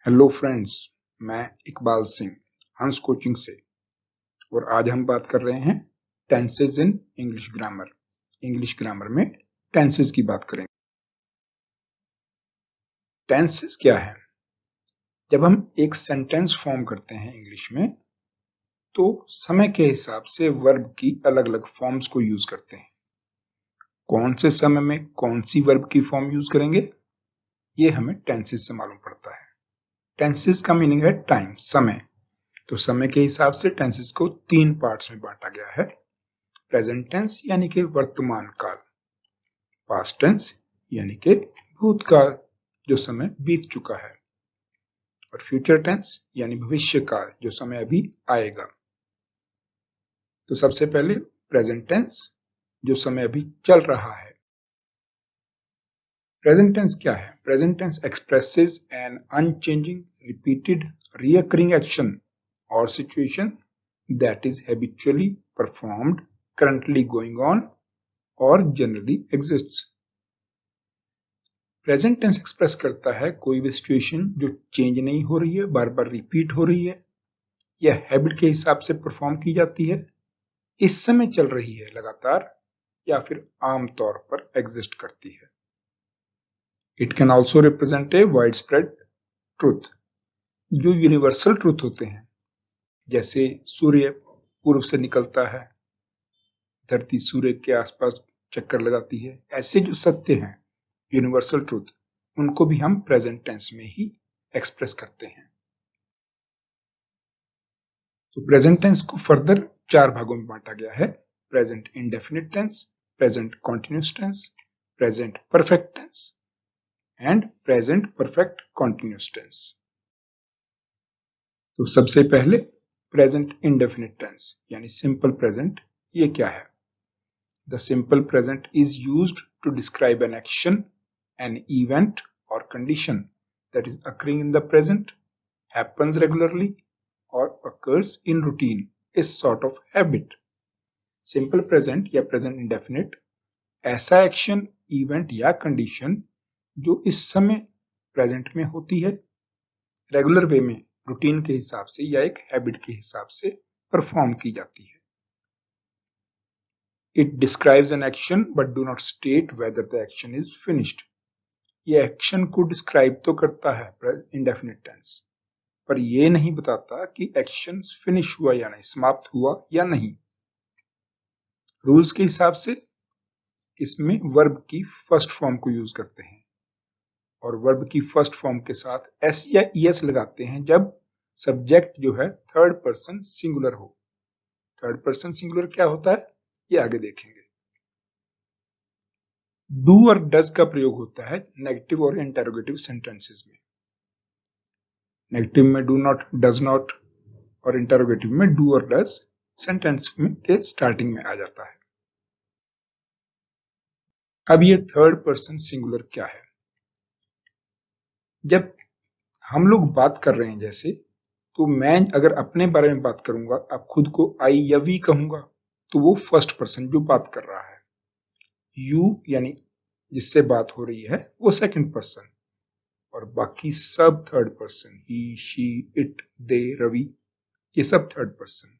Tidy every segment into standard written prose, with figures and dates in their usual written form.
Hello friends, मैं इकबाल सिंह हंस coaching से। और आज हम बात कर रहे हैं tenses in English grammar. English grammar में टेंसेज की बात करेंगे। टेंसेज क्या है? जब हम एक सेंटेंस फॉर्म करते हैं इंग्लिश में, तो समय के हिसाब से वर्ब की अलग अलग फॉर्म्स को यूज करते हैं। कौन से समय में कौन सी वर्ब की फॉर्म यूज करेंगे, ये हमें टेंसेज से मालूम पड़ता है। टेंसेज का मीनिंग है टाइम, समय। तो समय के हिसाब से टेंसेस को तीन पार्ट्स में बांटा गया है। प्रेजेंट टेंस यानी कि वर्तमान काल, पास्ट टेंस यानी कि भूतकाल जो समय बीत चुका है, और फ्यूचर टेंस यानी भविष्य काल जो समय अभी आएगा। तो सबसे पहले प्रेजेंट टेंस, जो समय अभी चल रहा है। प्रेजेंट टेंस क्या है? Present tense expresses an unchanging, repeated, recurring action or situation that is habitually performed, currently going on, or generally exists. Present tense express करता है कोई भी सिचुएशन जो चेंज नहीं हो रही है, बार बार रिपीट हो रही है, या हैबिट के हिसाब से परफॉर्म की जाती है, इस समय चल रही है लगातार, या फिर आम तौर पर एग्जिस्ट करती है। It can also represent a wide spread truth, जो यूनिवर्सल ट्रूथ होते हैं, जैसे सूर्य पूर्व से निकलता है, धरती सूर्य के आसपास चक्कर लगाती है। ऐसे जो सत्य हैं, यूनिवर्सल ट्रूथ, उनको भी हम प्रेजेंट टेंस में ही एक्सप्रेस करते हैं। तो प्रेजेंट टेंस को फर्दर चार भागों में बांटा गया है: present indefinite tense, present continuous tense, present perfect tense and present perfect continuous tense. तो सबसे पहले प्रेजेंट इंडेफिनिट टेंस यानी सिंपल प्रेजेंट, ये क्या है? The simple present is used to describe an action, an event, or condition that is occurring in the present, happens regularly, or occurs in routine, is sort of habit. Simple present या present indefinite ऐसा action, event या condition जो इस समय present में होती है, regular way में, रूटीन के हिसाब से या एक हैबिट के हिसाब से परफॉर्म की जाती है। It describes an action but do not state whether the action is finished. ये एक्शन को डिस्क्राइब तो करता है इंडेफिनिट टेंस, पर ये नहीं बताता कि एक्शन फिनिश हुआ या नहीं, समाप्त हुआ या नहीं। रूल्स के हिसाब से इसमें वर्ब की फर्स्ट फॉर्म को यूज करते हैं, और वर्ब की फर्स्ट फॉर्म के साथ एस या ईएस लगाते हैं जब सब्जेक्ट जो है थर्ड पर्सन सिंगुलर हो। थर्ड पर्सन सिंगुलर क्या होता है, ये आगे देखेंगे। डू और डज का प्रयोग होता है नेगेटिव और इंटेरोगेटिव सेंटेंसेस में। नेगेटिव में डू नॉट, डज नॉट, और इंटेरोगेटिव में डू और डज सेंटेंस में के स्टार्टिंग में आ जाता है। अब ये थर्ड पर्सन सिंगुलर क्या है? जब हम लोग बात कर रहे हैं जैसे, तो मैं अगर अपने बारे में बात करूंगा, अब खुद को आई या वी कहूंगा, तो वो फर्स्ट पर्सन जो बात कर रहा है। यू यानी जिससे बात हो रही है वो सेकंड पर्सन, और बाकी सब third person, he, she, it, they, Ravi, ये सब थर्ड पर्सन।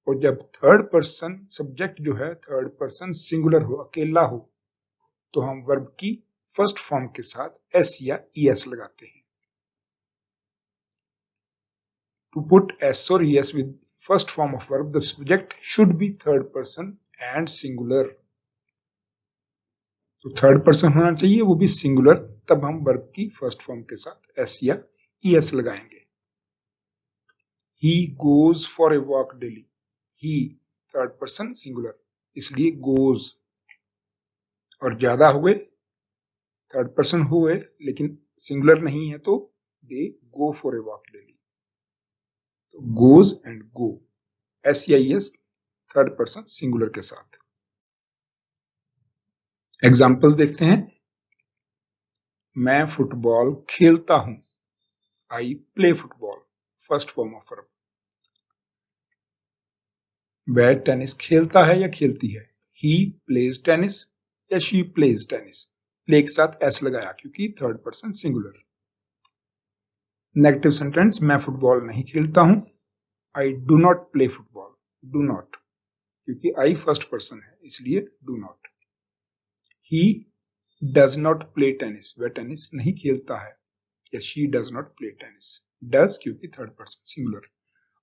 और जब थर्ड पर्सन सब्जेक्ट जो है थर्ड पर्सन सिंगुलर हो, अकेला हो, तो हम वर्ब की फर्स्ट फॉर्म के साथ एस या ईएस लगाते हैं। टू पुट एस और es with first form of verb, the subject should be third person and singular. तो थर्ड पर्सन होना चाहिए, वो भी सिंगुलर, तब हम वर्ब की फर्स्ट फॉर्म के साथ एस या ईएस लगाएंगे। He goes for a walk daily. He third person singular, इसलिए goes। और ज्यादा हुए, थर्ड पर्सन हुए लेकिन सिंगुलर नहीं है, तो they go for a walk daily। तो goes and go, एस या एस थर्ड पर्सन सिंगुलर के साथ। एग्जाम्पल्स देखते हैं। मैं फुटबॉल खेलता हूं, I play football, first form of verb. वह टेनिस खेलता है या खेलती है, ही प्लेज टेनिस या शी प्लेज टेनिस। प्ले के साथ एस लगाया क्योंकि third person singular. Negative sentence, मैं फुटबॉल नहीं खेलता हूं। I do not play football. Do not, क्योंकि आई फर्स्ट पर्सन है इसलिए do not. He does not play tennis, वह टेनिस नहीं खेलता है, या she does not play tennis. Does क्योंकि थर्ड पर्सन सिंगुलर,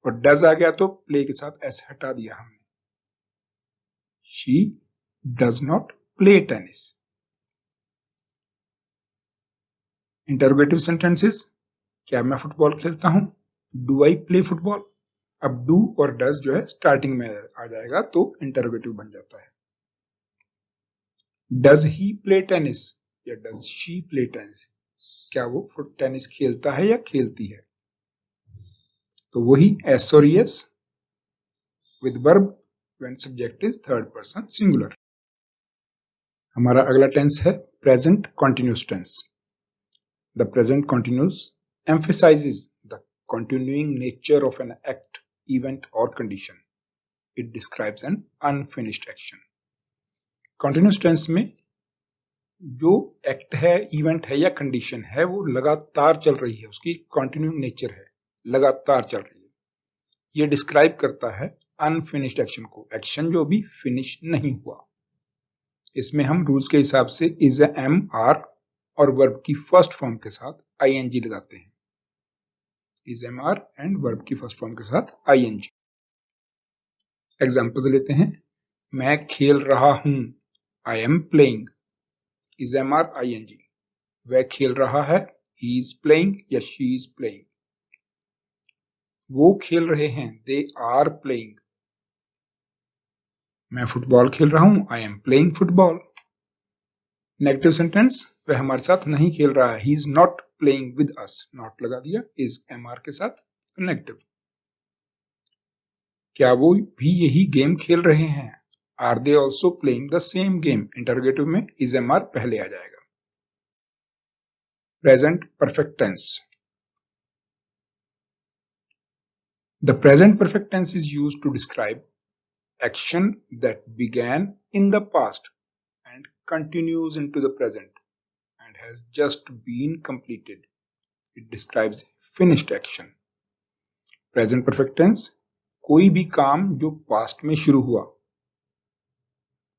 और डज आ गया तो प्ले के साथ एस हटा दिया हमने। She does not play tennis. Interrogative sentences, क्या मैं फुटबॉल खेलता हूं? Do I play football? अब डू और डज जो है स्टार्टिंग में आ जाएगा तो इंटरोगेटिव बन जाता है। डज ही प्ले टेनिस या डज शी प्ले टेनिस? क्या वो टेनिस खेलता है या खेलती है? तो वही एस और es with verb when subject is third person singular. हमारा अगला टेंस है present continuous tense. The present continuous emphasizes the continuing nature of an act, event or condition. It describes an unfinished action. Continuous tense में जो act है, event है या condition है वो लगातार चल रही है, उसकी कंटिन्यूइंग नेचर है, लगातार चल रही है। ये डिस्क्राइब करता है अनफिनिश्ड एक्शन को, एक्शन जो अभी फिनिश नहीं हुआ। इसमें हम रूल्स के हिसाब से इज, एम, आर और वर्ब की फर्स्ट फॉर्म के साथ आईएनजी लगाते हैं। Is, am, are and verb की फर्स्ट फॉर्म के साथ आईएनजी। एग्जाम्पल्स लेते हैं। मैं खेल रहा हूं, I am playing. Is, am, are, ing. वह खेल रहा है, ही इज प्लेइंग या शी इज प्लेइंग। वो खेल रहे हैं, दे आर प्लेइंग। मैं फुटबॉल खेल रहा हूं, I am playing football. Negative sentence, वह हमारे साथ नहीं खेल रहा है, he is not playing with us. Not लगा दिया इज, एम, आर के साथ, नेगेटिव। क्या वो भी यही गेम खेल रहे हैं? Are they also playing the same game? Interrogative में इज, एम, आर पहले आ जाएगा। Present perfect tense. The present perfect tense is used to describe action that began in the past and continues into the present and has just been completed. It describes finished action. Present perfect tense, कोई भी काम जो past में शुरू हुआ,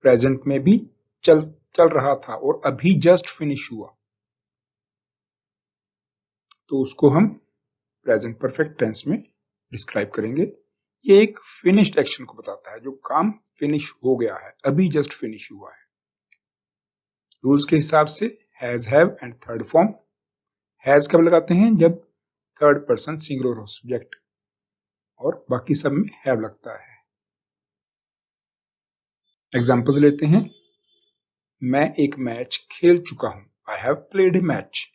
present में भी चल रहा था और अभी जस्ट फिनिश हुआ, तो उसको हम प्रेजेंट परफेक्ट टेंस में डिस्क्राइब करेंगे। ये एक फिनिश्ड एक्शन को बताता है, जो काम फिनिश हो गया है, अभी जस्ट फिनिश हुआ है। रूल्स के हिसाब से has, have and third form. Has कब लगाते हैं? जब थर्ड पर्सन सिंगुलर हो सब्जेक्ट, और बाकी सब में हैव लगता है। एग्जांपल्स लेते हैं। मैं एक मैच खेल चुका हूं, I have played a match,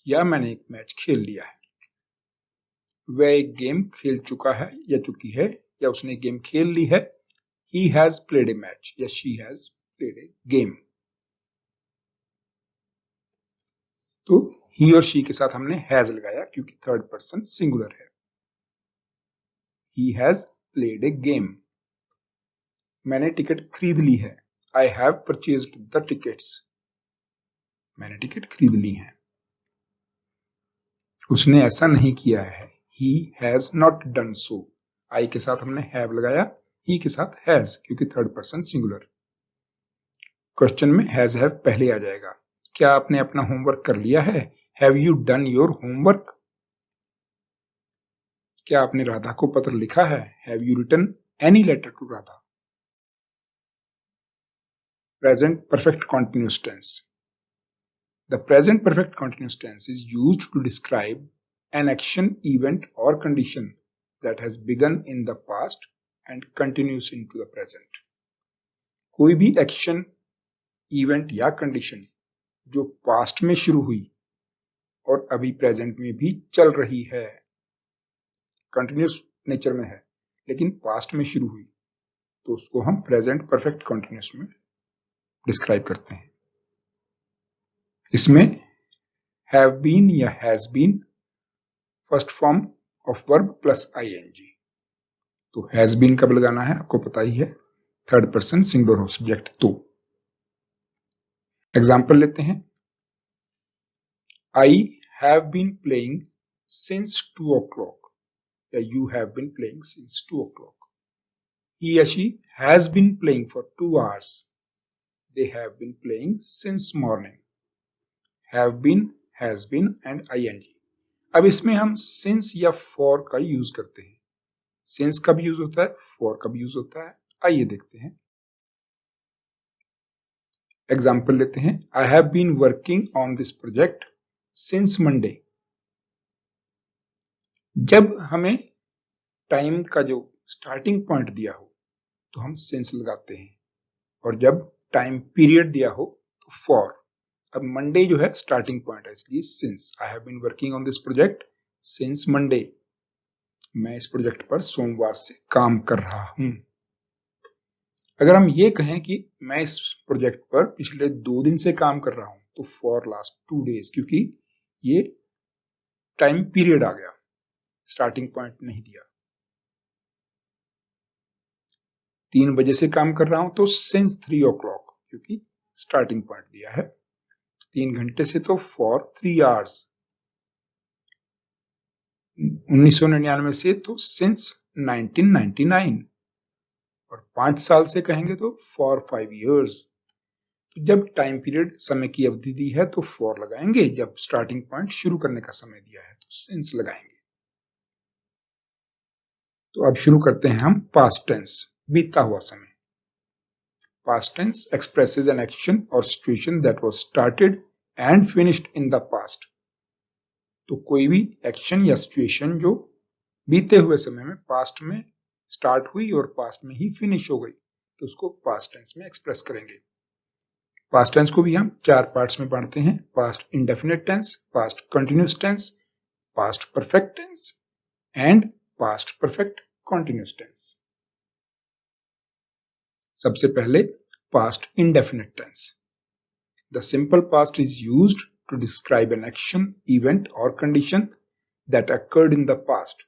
या मैंने एक मैच खेल लिया है। वह एक गेम खेल चुका है या चुकी है, या उसने गेम खेल ली है, he has played a match या she has played a game. तो ही और शी के साथ हमने हैज लगाया क्योंकि थर्ड पर्सन सिंगुलर है। He has played a game. मैंने टिकट खरीद ली है, I have purchased the tickets. मैंने टिकट खरीद ली है। उसने ऐसा नहीं किया है, he has not done so. I के साथ हमने हैव लगाया, ही के साथ हैज क्योंकि थर्ड पर्सन सिंगुलर। क्वेश्चन में हैज, हैव पहले आ जाएगा। क्या आपने अपना होमवर्क कर लिया है? Have you done your homework? क्या आपने राधा को पत्र लिखा है? Have you written any letter to Radha? Present perfect continuous tense. The present perfect continuous tense is used to describe an action, event or condition that has begun in the past and continues into the present. कोई भी action, event या condition जो past में शुरू हुई और अभी present में भी चल रही है, कंटिन्यूस नेचर में है लेकिन पास्ट में शुरू हुई, तो उसको हम प्रेजेंट परफेक्ट कंटिन्यूस में डिस्क्राइब करते हैं। इसमें हैव बीन या has been first form of verb plus ing. तो हैज बीन कब लगाना है आपको पता ही है, थर्ड पर्सन सिंगुलर हो सब्जेक्ट तो। एग्जाम्पल लेते हैं। I have been playing since 2 o'clock. You have been playing since 2 o'clock. He or she has been playing for 2 hours. They have been playing since morning. Have been, has been and ing. अब इसमें हम since या for का use करते हैं. since कब use होता है, for कब यूज होता है, आइए देखते हैं. एग्जाम्पल लेते हैं. I have been working on this project since Monday. जब हमें टाइम का जो स्टार्टिंग पॉइंट दिया हो तो हम since लगाते हैं, और जब टाइम पीरियड दिया हो तो for. अब मंडे जो है स्टार्टिंग पॉइंट है, इसलिए since. I have been working on this project since Monday. मैं इस प्रोजेक्ट पर सोमवार से काम कर रहा हूं. अगर हम ये कहें कि मैं इस प्रोजेक्ट पर पिछले 2 दिन से काम कर रहा हूं तो फॉर लास्ट 2 days, क्योंकि ये टाइम पीरियड आ गया, स्टार्टिंग पॉइंट नहीं दिया. 3 बजे से काम कर रहा हूं तो सिंस 3 o'clock, क्योंकि स्टार्टिंग पॉइंट दिया है. 3 घंटे से तो फॉर 3 hours. 1999 से तो सिंस 1999, और 5 साल से कहेंगे तो फॉर 5 years. तो जब टाइम पीरियड समय की अवधि दी है तो फॉर लगाएंगे, जब स्टार्टिंग पॉइंट शुरू करने का समय दिया है तो सिंस लगाएंगे. तो अब शुरू करते हैं हम पास्ट टेंस, बीता हुआ समय. Past tense expresses an action और situation that was started and finished in the past. तो कोई भी एक्शन या सिचुएशन जो बीते हुए समय में पास्ट में स्टार्ट हुई और पास्ट में ही फिनिश हो गई, तो उसको पास्ट टेंस में एक्सप्रेस करेंगे. पास्ट टेंस को भी हम 4 पार्ट्स में बांटते हैं. Past indefinite tense, past continuous tense, past perfect tense and past perfect continuous tense. सबसे पहले past indefinite tense. The simple past is used to describe an action, event or condition that occurred in the past.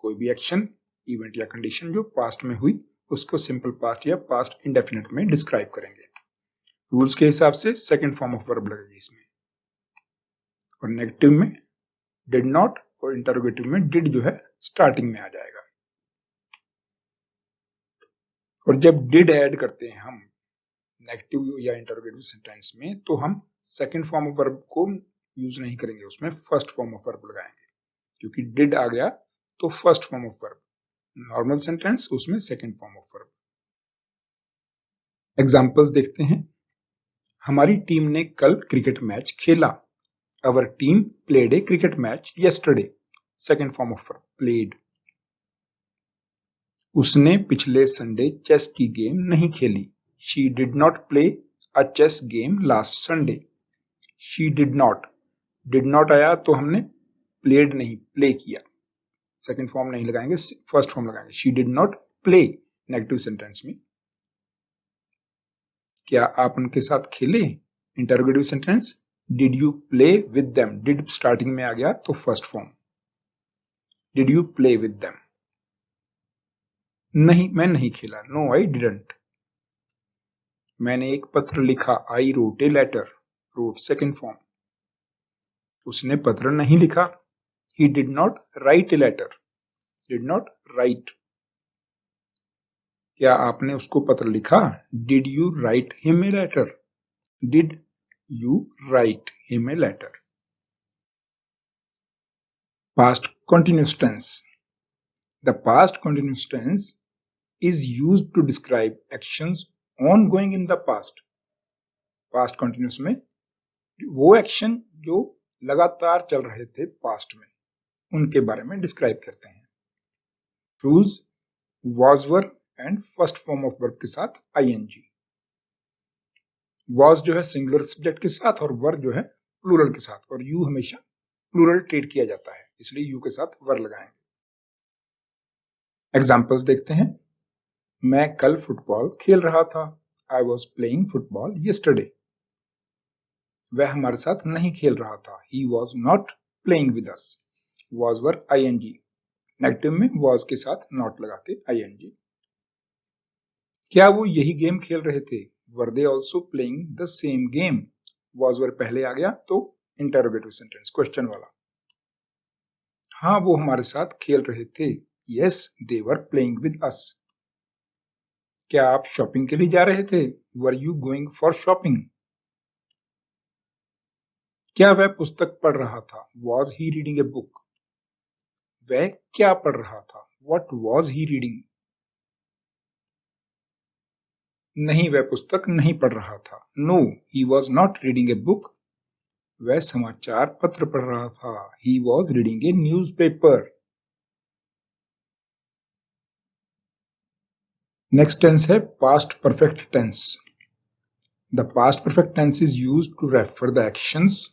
कोई भी action, event या condition जो past में हुई उसको simple past या पास्ट इंडेफिनिट में डिस्क्राइब करेंगे. रूल्स के हिसाब से सेकंड फॉर्म ऑफ वर्ब लगेगी इसमें, और नेगेटिव में डिड नॉट और इंटरोगेटिव में डिड जो है स्टार्टिंग में आ जाएगा. और जब डिड ऐड करते हैं हम नेगेटिव या इंटरोगेटिव सेंटेंस में तो हम सेकंड फॉर्म ऑफ वर्ब को यूज नहीं करेंगे, उसमें फर्स्ट फॉर्म ऑफ वर्ब लगाएंगे, क्योंकि डिड आ गया तो first form of verb. Normal sentence उसमें second form of verb. Examples देखते हैं. हमारी टीम ने कल क्रिकेट मैच खेला. Our team played a cricket match yesterday. Second form of verb played. उसने पिछले संडे चेस की गेम नहीं खेली. She did not play a chess game last Sunday. She did not आया तो हमने played नहीं, play किया. सेकंड फॉर्म नहीं लगाएंगे, फर्स्ट फॉर्म लगाएंगे. She did not play negative sentence में. क्या आप उनके साथ खेले, interrogative sentence. Did you play with them? Did starting में आ गया तो first form. Did you play with them? नहीं, मैं नहीं खेला. No, I didn't. मैंने एक पत्र लिखा. I wrote a letter. wrote second form. उसने पत्र नहीं लिखा. He did not write a letter. Did not write. क्या आपने उसको पत्र लिखा. Did you write him a letter? Did you write him a letter? Past continuous tense. The past continuous tense is used to describe actions ongoing in the past. Past continuous में वो action जो लगातार चल रहे थे past में, उनके बारे में डिस्क्राइब करते हैं. Rules was were and first form of verb के साथ ing. was जो है सिंगुलर सब्जेक्ट के साथ और वर जो है प्लूरल के साथ, और यू हमेशा प्लूरल ट्रीट किया जाता है, इसलिए यू के साथ वर लगाएंगे. एग्जाम्पल्स देखते हैं. मैं कल फुटबॉल खेल रहा था. I was playing football yesterday. वह हमारे साथ नहीं खेल रहा था. He was not playing with us. was were ing. Negative में was के साथ not लगा के ing. क्या वो यही गेम खेल रहे थे. Were they also playing the same game? was वर पहले आ गया तो इंटरोगेटिव सेंटेंस, क्वेश्चन वाला. हाँ, वो हमारे साथ खेल रहे थे। Yes, they were playing with us. क्या आप शॉपिंग के लिए जा रहे थे? Were you going for shopping? क्या वह पुस्तक पढ़ रहा था? Was he reading a book? वह क्या पढ़ रहा था? What was he reading? नहीं, वह पुस्तक नहीं पढ़ रहा था। No, he was not reading a book. वह समाचार पत्र पढ़ रहा था। He was reading a newspaper. Next tense है past perfect tense. The past perfect tense is used to refer the actions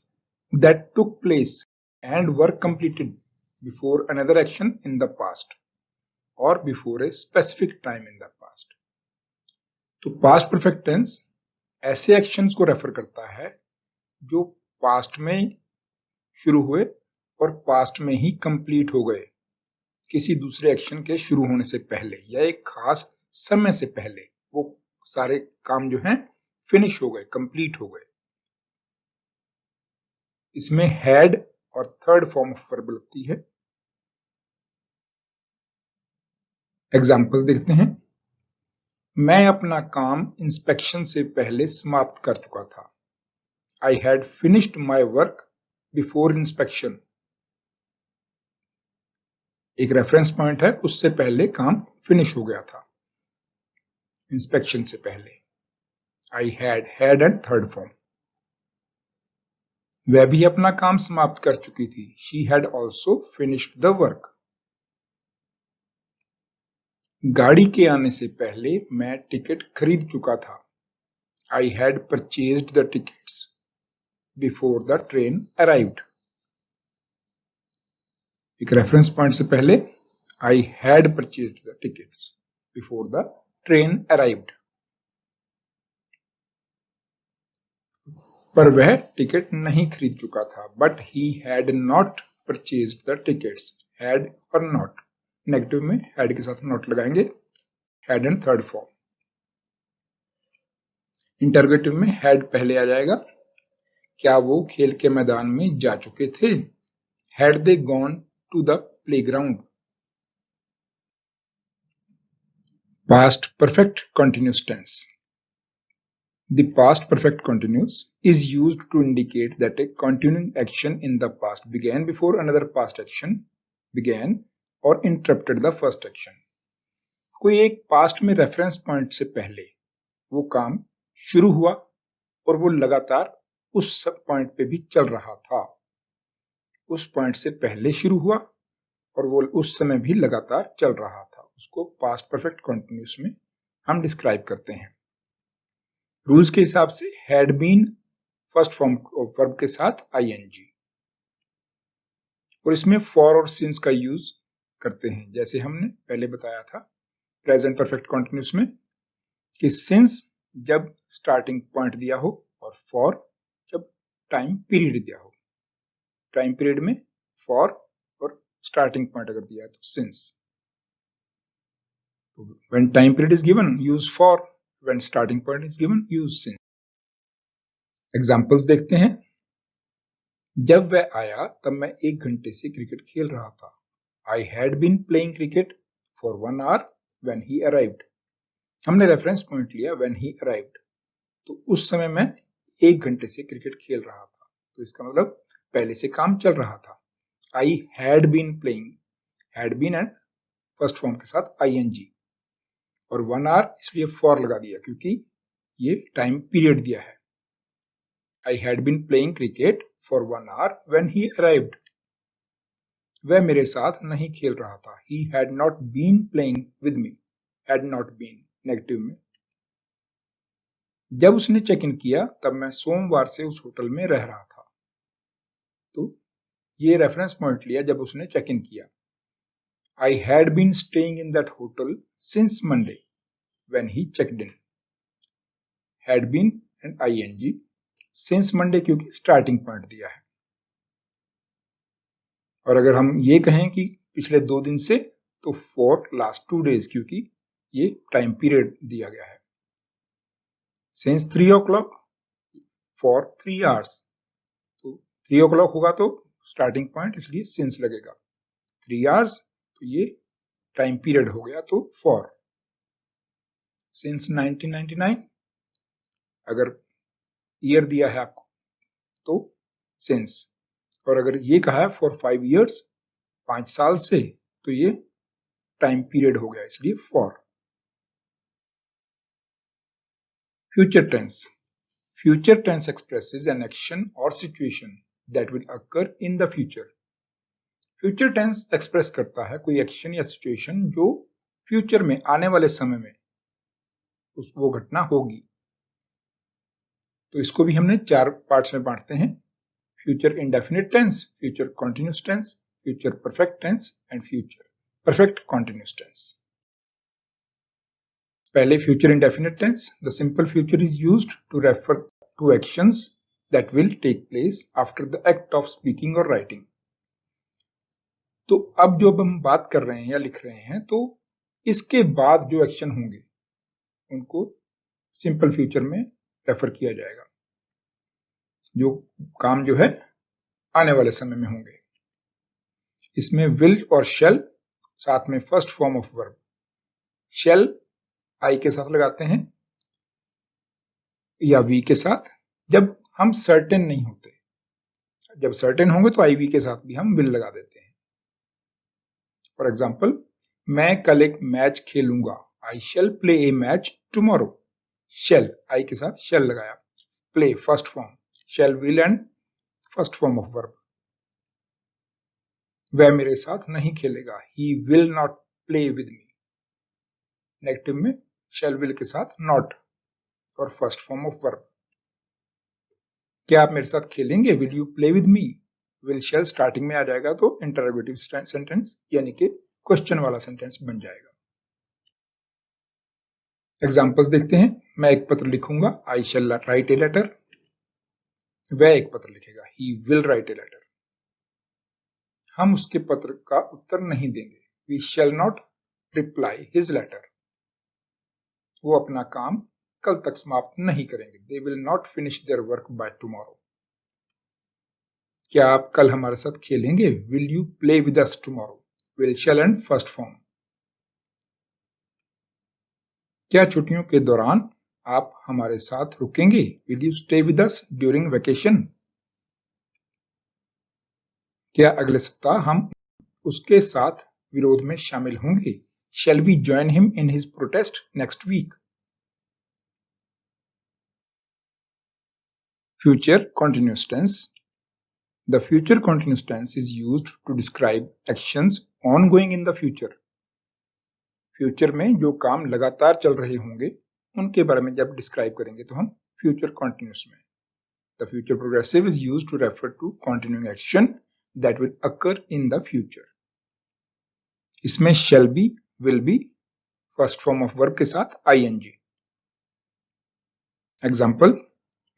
that took place and were completed before another action in the past or before a specific time in the past. तो past perfect tense ऐसे actions को refer करता है जो past में शुरू हुए और पास्ट में ही कंप्लीट हो गए, किसी दूसरे एक्शन के शुरू होने से पहले या एक खास समय से पहले वो सारे काम जो हैं फिनिश हो गए, कंप्लीट हो गए। इसमें हैड और थर्ड फॉर्म ऑफ वर्ब लगती है। एग्जाम्पल्स देखते हैं। मैं अपना काम इंस्पेक्शन से पहले समाप्त कर चुका था। I had finished my work before inspection. एक रेफरेंस पॉइंट है, उससे पहले काम फिनिश हो गया था, इंस्पेक्शन से पहले। I had and third form. वह भी अपना काम समाप्त कर चुकी थी। She had also finished the work. गाड़ी के आने से पहले मैं टिकट खरीद चुका था। I had purchased the tickets before the train arrived. एक रेफरेंस पॉइंट से पहले I had purchased the tickets before the train arrived. पर वह टिकट नहीं खरीद चुका था। But he had not purchased the tickets. Had और नॉट, नेगेटिव में हैड के साथ नॉट लगाएंगे। Had and third form. Interrogative में हैड पहले आ जाएगा। क्या वो खेल के मैदान में जा चुके थे? Had they gone to the playground? Past perfect continuous tense. The past perfect continuous is used to indicate that a continuing action in the past began before another past action began or interrupted the first action. कोई एक past में reference point से पहले वो काम शुरू हुआ और वो लगातार उस पॉइंट पे भी चल रहा था। उस पॉइंट से पहले शुरू हुआ और वो उस समय भी लगातार चल रहा था, उसको पास्ट परफेक्ट कंटिन्यूस में हम डिस्क्राइब करते हैं। रूल्स के हिसाब से had been first form of verb के साथ आईएनजी, और इसमें फॉर और सिंस का यूज करते हैं। जैसे हमने पहले बताया था प्रेजेंट परफेक्ट कंटिन्यूस में कि सिंस जब स्टार्टिंग पॉइंट दिया हो और फॉर जब टाइम पीरियड दिया हो। टाइम पीरियड में फॉर और स्टार्टिंग पॉइंट अगर दिया है तो सिंस। तो when time period is given use for, when starting point is given use since. Examples देखते हैं। जब वह आया तब मैं 1 घंटे से क्रिकेट खेल रहा था। I had been playing cricket for 1 hour when he arrived. हमने रेफरेंस पॉइंट लिया व्हेन ही अराइव्ड, तो उस समय मैं 1 घंटे से क्रिकेट खेल रहा था, तो इसका मतलब पहले से काम चल रहा था। I had been playing, had been and first form के साथ आईएनजी, और 1 hour इसलिए फॉर लगा दिया क्योंकि ये टाइम पीरियड दिया है। I had been playing cricket for 1 hour when he arrived. वह मेरे साथ नहीं खेल रहा था। He had not been playing with me. Had not been negative में। जब उसने चेक इन किया तब मैं सोमवार से उस होटल में रह रहा था। तो ये रेफरेंस पॉइंट लिया जब उसने चेक इन किया। I had been staying in that hotel since Monday when he checked in. Had been and ing, since Monday क्योंकि स्टार्टिंग पॉइंट दिया है। और अगर हम ये कहें कि पिछले 2 दिन से, तो फॉर लास्ट 2 days क्योंकि ये टाइम पीरियड दिया गया है। सिंस 3 o'clock फॉर 3 hours, तो 3 o'clock होगा तो स्टार्टिंग पॉइंट इसलिए सिंस लगेगा। 3 hours, तो ये टाइम पीरियड हो गया, तो for. Since 1999, अगर ईयर दिया है आपको तो since, और अगर ये कहा है for 5 years, 5 साल से, तो ये टाइम पीरियड हो गया, इसलिए for. Future tense. Future tense expresses an action or situation that will occur in the future. Future tense express करता है कोई एक्शन या सिचुएशन जो फ्यूचर में, आने वाले समय में वो घटना होगी। तो इसको भी हमने 4 पार्ट्स में बांटते हैं: future indefinite tense, future continuous tense, future perfect tense and future perfect continuous tense. पहले future indefinite tense. The simple future is used to refer to actions that will take place after the act of speaking और writing. तो अब जो हम बात कर रहे हैं या लिख रहे हैं, तो इसके बाद जो एक्शन होंगे उनको सिंपल फ्यूचर में रेफर किया जाएगा, जो काम जो है आने वाले समय में होंगे। इसमें विल और शेल, साथ में first form of verb. Shell I के साथ लगाते हैं या वी के साथ जब हम सर्टेन नहीं होते। जब सर्टेन होंगे तो आई वी के साथ भी हम विल लगा देते हैं। फॉर एग्जाम्पल, मैं कल एक मैच खेलूंगा, I shall play a match tomorrow. Shall I के साथ शेल लगाया, play first form, shall will and first form of verb. वह मेरे साथ नहीं खेलेगा, he will not play with me. Negative में शेल विल के साथ नॉट और फर्स्ट फॉर्म ऑफ वर्ब। क्या आप मेरे साथ खेलेंगे, will you play with me. Will shell starting में आ जाएगा तो इंटरोगेटिव सेंटेंस यानी कि क्वेश्चन वाला सेंटेंस बन जाएगा। एग्जाम्पल्स देखते हैं। मैं एक पत्र लिखूंगा, I shall write a letter. वह एक पत्र लिखेगा, he will write a letter. हम उसके पत्र का उत्तर नहीं देंगे, we shall not reply his letter. वो अपना काम कल तक समाप्त नहीं करेंगे, they will not finish their work by tomorrow. क्या आप कल हमारे साथ खेलेंगे, will you play with us tomorrow. Will shall and first form. क्या छुट्टियों के दौरान आप हमारे साथ रुकेंगे, will you stay with us during vacation. क्या अगले सप्ताह हम उसके साथ विरोध में शामिल होंगे, shall we join him in his protest next week. Future continuous tense. The future continuous tense is used to describe actions ongoing in the future. Future में जो काम लगातार चल रहे होंगे उनके बारे में जब डिस्क्राइब करेंगे तो हम फ्यूचर कंटिन्यूअस में। The future progressive is used to refer to continuing action that will occur in the future. इसमें shall be, will be, first form of verb के साथ ing। Example,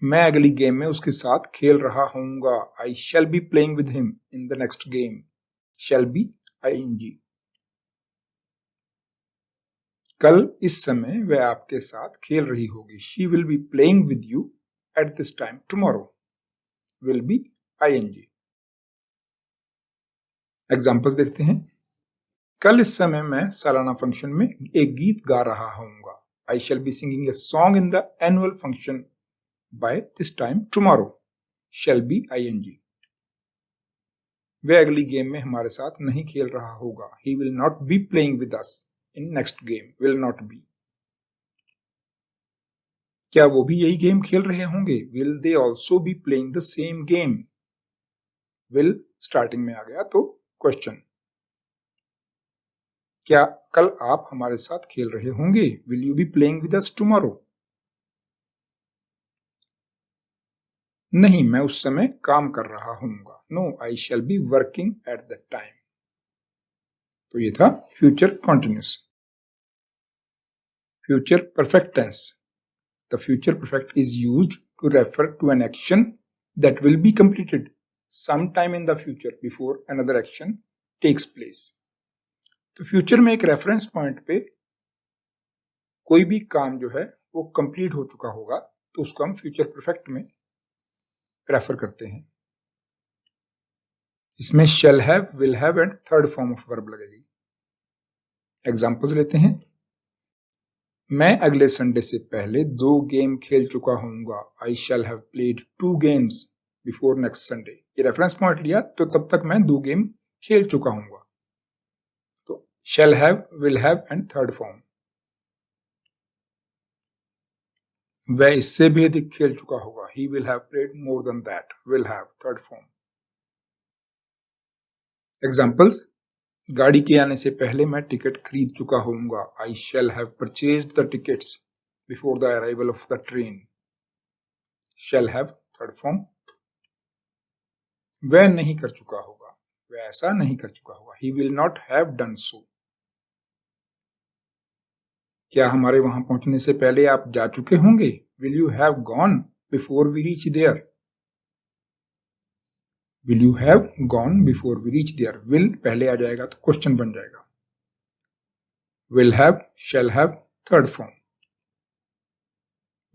मैं अगली गेम में उसके साथ खेल रहा होऊंगा, I shall be playing with him in the next game. Shall be ing। कल इस समय वह आपके साथ खेल रही होगी, she will be playing with you at this time tomorrow. Will be ing। Examples देखते हैं। कल इस समय मैं सालाना फंक्शन में एक गीत गा रहा होऊंगा, I shall be singing a song in the annual function by this time tomorrow। shall be ing। वह अगली गेम में हमारे साथ नहीं खेल रहा होगा, he will not be playing with us in next game। will not be। क्या वो भी यही गेम खेल रहे होंगे, will they also be playing the same game। will starting में आ गया तो क्वेश्चन। क्या कल आप हमारे साथ खेल रहे होंगे, will you be playing with us tomorrow। नहीं, मैं उस समय काम कर रहा हूंगा, no I shall be working at that time. तो ये था future continuous. Future perfect tense. The future perfect is used to refer to an action that will be completed some time in the future before another action takes place. तो future में एक reference point पे कोई भी काम जो है वो कंप्लीट हो चुका होगा तो उसको हम फ्यूचर परफेक्ट में रेफर करते हैं। इसमें shall have, will have and third form of verb लगेगी। एग्जांपल्स लेते हैं। मैं अगले संडे से पहले 2 गेम खेल चुका होऊंगा। I shall have played 2 games before next Sunday. ये रेफरेंस पॉइंट लिया तो तब तक मैं 2 गेम खेल चुका होऊंगा। तो shall have, will have and third form. वह इससे भी अधिक खेल चुका होगा। He will have played more than that. Will have third form. Examples. गाड़ी के आने से पहले मैं टिकट खरीद चुका होऊंगा। I shall have purchased the tickets before the arrival of the train. Shall have third form. वह नहीं कर चुका होगा। वह ऐसा नहीं कर चुका होगा। ही will not have done so. क्या हमारे वहां पहुंचने से पहले आप जा चुके होंगे? Will you have gone before we reach there. Will you have gone before we reach there. Will पहले आ जाएगा तो क्वेश्चन बन जाएगा। Will have, shall have third form.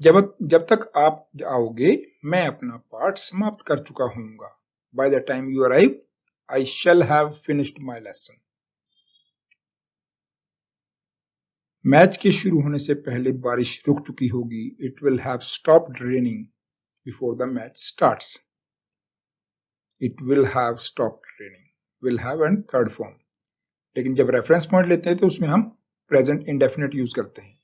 जब तक आप आओगे मैं अपना पाठ समाप्त कर चुका होऊंगा। By the time you arrive I shall have finished my lesson. Match के शुरू होने से पहले बारिश रुक चुकी होगी। It will have stopped raining before the match starts. It will have stopped raining. Will have and third form. लेकिन जब रेफरेंस पॉइंट लेते हैं तो उसमें हम प्रेजेंट इंडेफिनिट यूज करते हैं।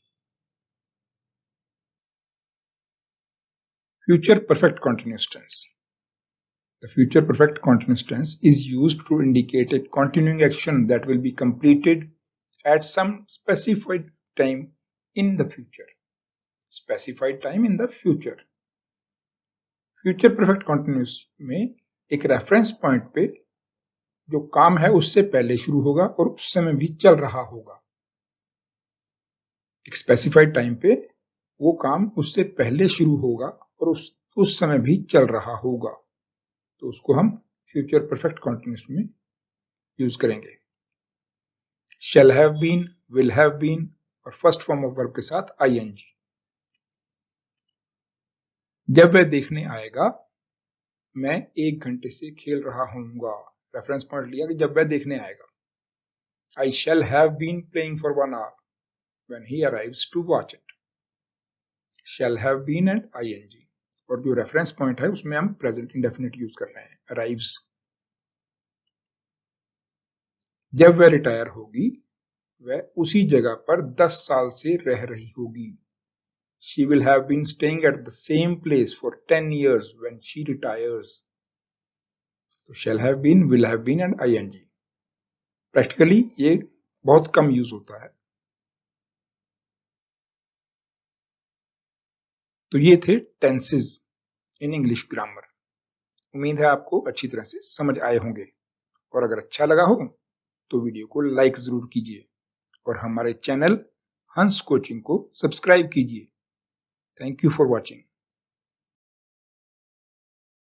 Future perfect continuous tense. The future perfect continuous tense is used to indicate a continuing action that will be completed at some specified time in the future. Specified time in the future. Future perfect continuous में एक reference point पे जो काम है उससे पहले शुरू होगा और उस समय भी चल रहा होगा। एक स्पेसिफाइड टाइम पे वो काम उससे पहले शुरू होगा और उस समय भी चल रहा होगा, तो उसको हम फ्यूचर परफेक्ट कॉन्टिन्यूअस में यूज करेंगे। Shall have been, will have been और फर्स्ट फॉर्म ऑफ वर्ब के साथ आईएनजी। जब वह देखने आएगा मैं 1 घंटे से खेल रहा होऊंगा। रेफरेंस पॉइंट लिया कि जब वह देखने आएगा। I shall have been playing for 1 hour when he arrives to watch it. Shall have been and ING. और जो रेफरेंस पॉइंट है उसमें हम प्रेजेंट इंडेफिनिट यूज कर रहे हैं, अराइव्स। जब वह रिटायर होगी वह उसी जगह पर 10 साल से रह रही होगी। She will have been staying at the same place for 10 years when she retires. तो shall have been, will have been and ing. Practically ये बहुत कम यूज होता है। तो ये थे टेंसेस इन इंग्लिश ग्रामर। उम्मीद है आपको अच्छी तरह से समझ आए होंगे, और अगर अच्छा लगा हो तो वीडियो को लाइक जरूर कीजिए और हमारे चैनल हंस कोचिंग को सब्सक्राइब कीजिए। Thank you for watching.